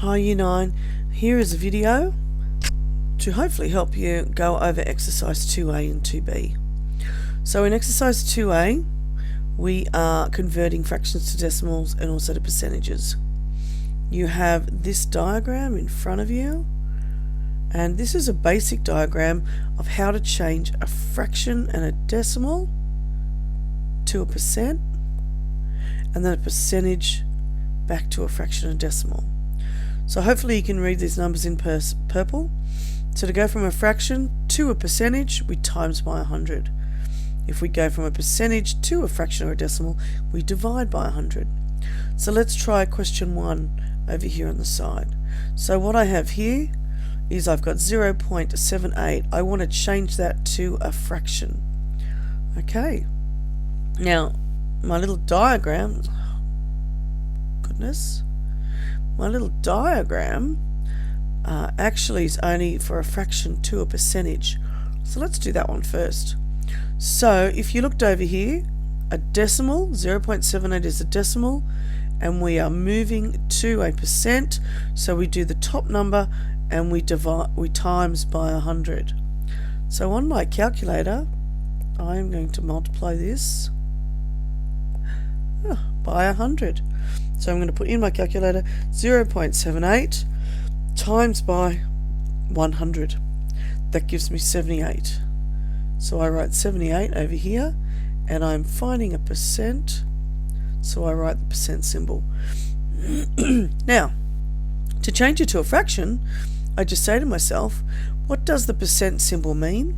Hi Year 9, here is a video to hopefully help you go over exercise 2A and 2B. So in exercise 2A, we are converting fractions to decimals and also to percentages. You have this diagram in front of you, and this is a basic diagram of how to change a fraction and a decimal to a percent, and then a percentage back to a fraction and decimal. So hopefully you can read these numbers in purple. So to go from a fraction to a percentage, we times by 100. If we go from a percentage to a fraction or a decimal, we divide by 100. So let's try question 1 over here on the side. So what I have here is I've got 0.78. I want to change that to a fraction. Okay. Now, my little diagram, my little diagram actually is only for a fraction to a percentage. So let's do that one first. So if you looked over here, a decimal, 0.78 is a decimal, and we are moving to a percent. So we do the top number and we times by 100. So on my calculator, I am going to multiply this by 100. So I'm going to put in my calculator 0.78 times by 100. That gives me 78. So I write 78 over here, and I'm finding a percent, so I write the percent symbol. Now, to change it to a fraction, I just say to myself, what does the percent symbol mean?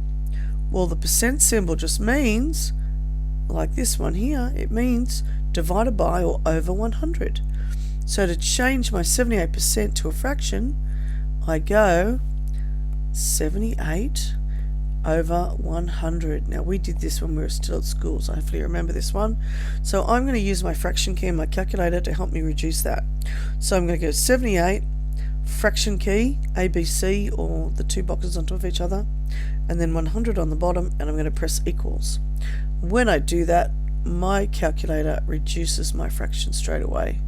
Well, the percent symbol just means, like this one here, it means divided by or over 100. So to change my 78% to a fraction, I go 78 over 100. Now we did this when we were still at school, so hopefully you remember this one. So I'm going to use my fraction key and my calculator to help me reduce that. So I'm going to go 78, fraction key, ABC, or the two boxes on top of each other, and then 100 on the bottom, and I'm going to press equals. When I do that, my calculator reduces my fraction straight away,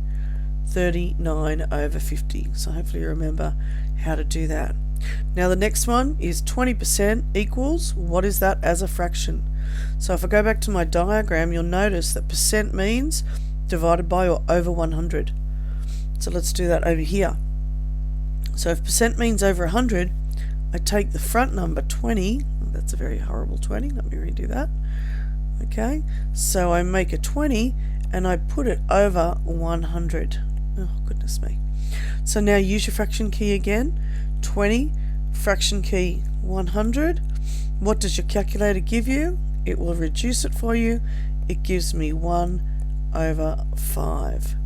39 over 50. So hopefully you remember how to do that. Now the next one is 20% equals, what is that as a fraction? So if I go back to my diagram, you'll notice that percent means divided by or over 100. So let's do that over here. So if percent means over 100, I take the front number 20, that's a very horrible 20, let me redo that. Okay, so I make a 20 and I put it over 100. Oh, goodness me. So now use your fraction key again. 20, fraction key 100. What does your calculator give you? It will reduce it for you. It gives me 1 over 5.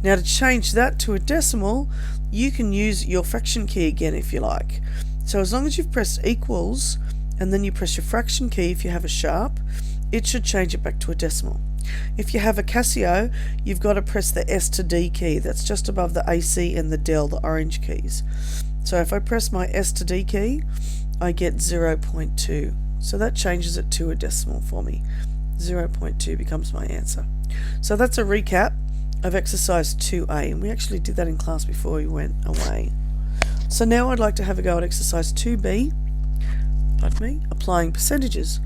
Now to change that to a decimal, you can use your fraction key again if you like. So as long as you've pressed equals and then you press your fraction key if you have a sharp, it should change it back to a decimal. If you have a Casio, you've got to press the S to D key. That's just above the AC and the Del, the orange keys. So if I press my S to D key, I get 0.2. So that changes it to a decimal for me. 0.2 becomes my answer. So that's a recap of exercise 2A, and we actually did that in class before we went away. So now I'd like to have a go at exercise 2B, pardon me, applying percentages.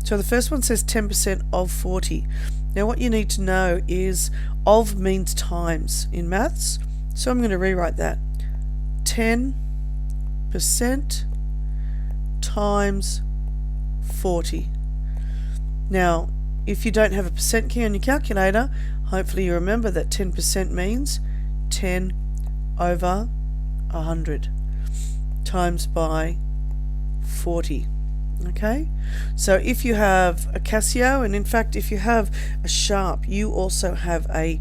So the first one says 10% of 40. Now what you need to know is of means times in maths. So I'm going to rewrite that. 10% times 40. Now if you don't have a percent key on your calculator, hopefully you remember that 10% means 10 over 100 times by 40. Okay, so if you have a Casio, and in fact if you have a sharp, you also have a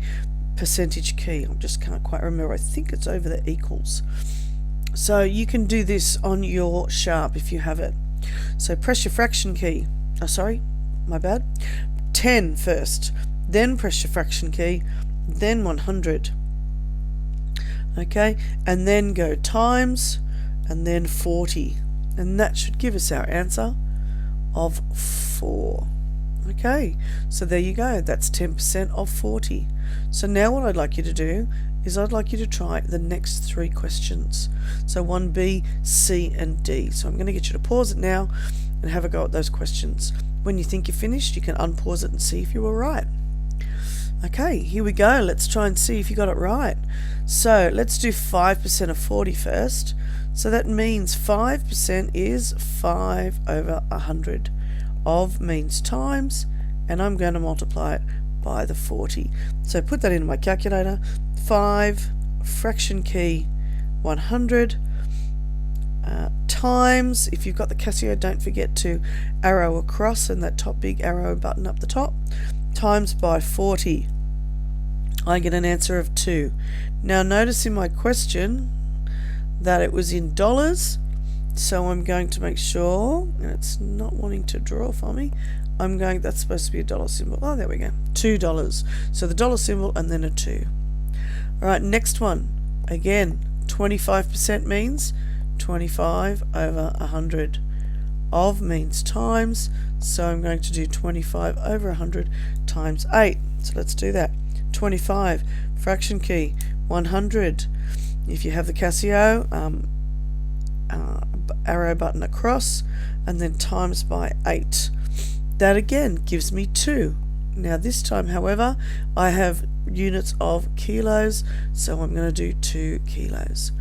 percentage key. I just can't quite remember. I think it's over the equals. So you can do this on your sharp if you have it. So press your fraction key. Oh, sorry, my bad. 10 first, then press your fraction key, then 100. Okay, and then go times, and then 40. And that should give us our answer of 4. Okay, so there you go. That's 10% of 40. So now what I'd like you to do is I'd like you to try the next 3 questions. So 1B, C and D. So I'm going to get you to pause it now and have a go at those questions. When you think you're finished, you can unpause it and see if you were right. Okay, here we go. Let's try and see if you got it right. So let's do 5% of 40 first. So that means 5% is 5 over 100. Of means times, and I'm going to multiply it by the 40. So put that into my calculator. 5 fraction key 100 times, if you've got the Casio, don't forget to arrow across and that top big arrow button up the top, times by 40. I get an answer of 2. Now notice in my question that it was in dollars, so I'm going to make sure, and it's not wanting to draw for me, that's supposed to be a dollar symbol. Oh, there we go. $2. So the dollar symbol and then a 2. Alright, next one. Again, 25% means 25 over 100. Of means times, so I'm going to do 25 over 100 times 8. So let's do that. 25, fraction key 100. If you have the Casio, arrow button across and then times by 8. That again gives me 2. Now this time, however, I have units of kilos, so I'm going to do 2 kilos.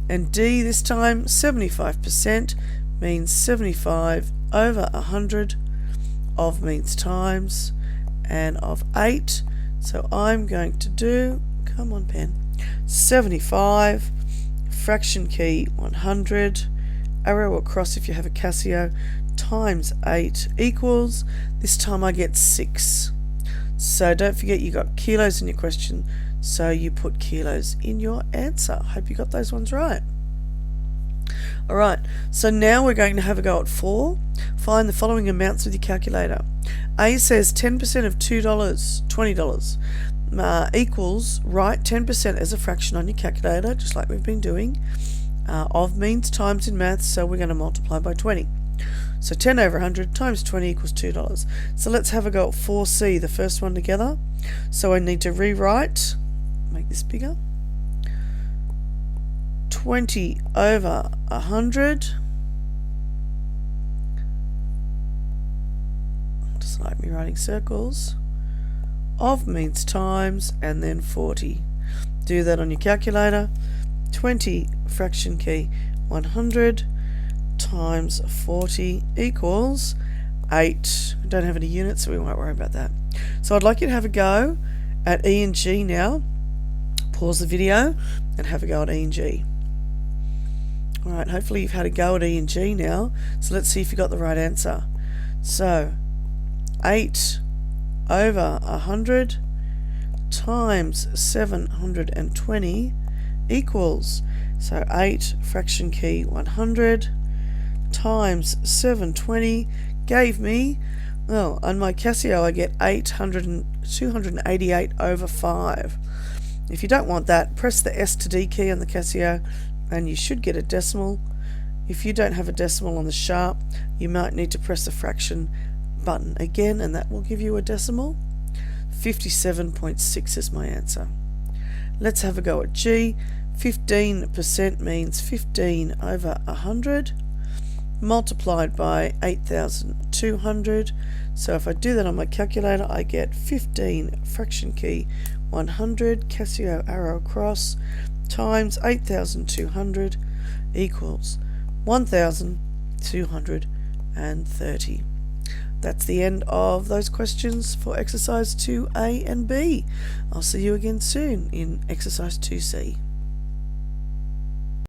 And D this time, 75% means 75 over 100. Of means times, and of 8. So I'm going to do, come on pen, 75 fraction key 100, arrow across if you have a Casio, times 8 equals, this time I get 6. So don't forget you got kilos in your question, so you put kilos in your answer. Hope you got those ones right. Alright, so now we're going to have a go at 4. Find the following amounts with your calculator. A says 10% of $20 equals, write 10% as a fraction on your calculator, just like we've been doing. Of means times in maths, so we're going to multiply by 20. So 10 over 100 times 20 equals $2. So let's have a go at 4C, the first one together. So I need to rewrite, make this bigger. 20 over 100. Just like me writing circles. Of means times and then 40. Do that on your calculator. 20 fraction key 100 times 40 equals 8. We don't have any units, so we won't worry about that. So I'd like you to have a go at E and G now. Pause the video and have a go at E and G. Alright, hopefully you've had a go at E and G now. So let's see if you got the right answer. So 8 over 100 times 720 equals, so 8 fraction key 100 times 720 gave me, well, on my Casio I get 288 over 5. If you don't want that, press the S to D key on the Casio and you should get a decimal. If you don't have a decimal on the sharp, you might need to press the fraction button again and that will give you a decimal. 57.6 is my answer. Let's have a go at G. 15% means 15 over 100 multiplied by 8,200. So if I do that on my calculator, I get 15 fraction key 100, Casio arrow across, times 8,200 equals 1,230. That's the end of those questions for exercise 2A and B. I'll see you again soon in exercise 2C.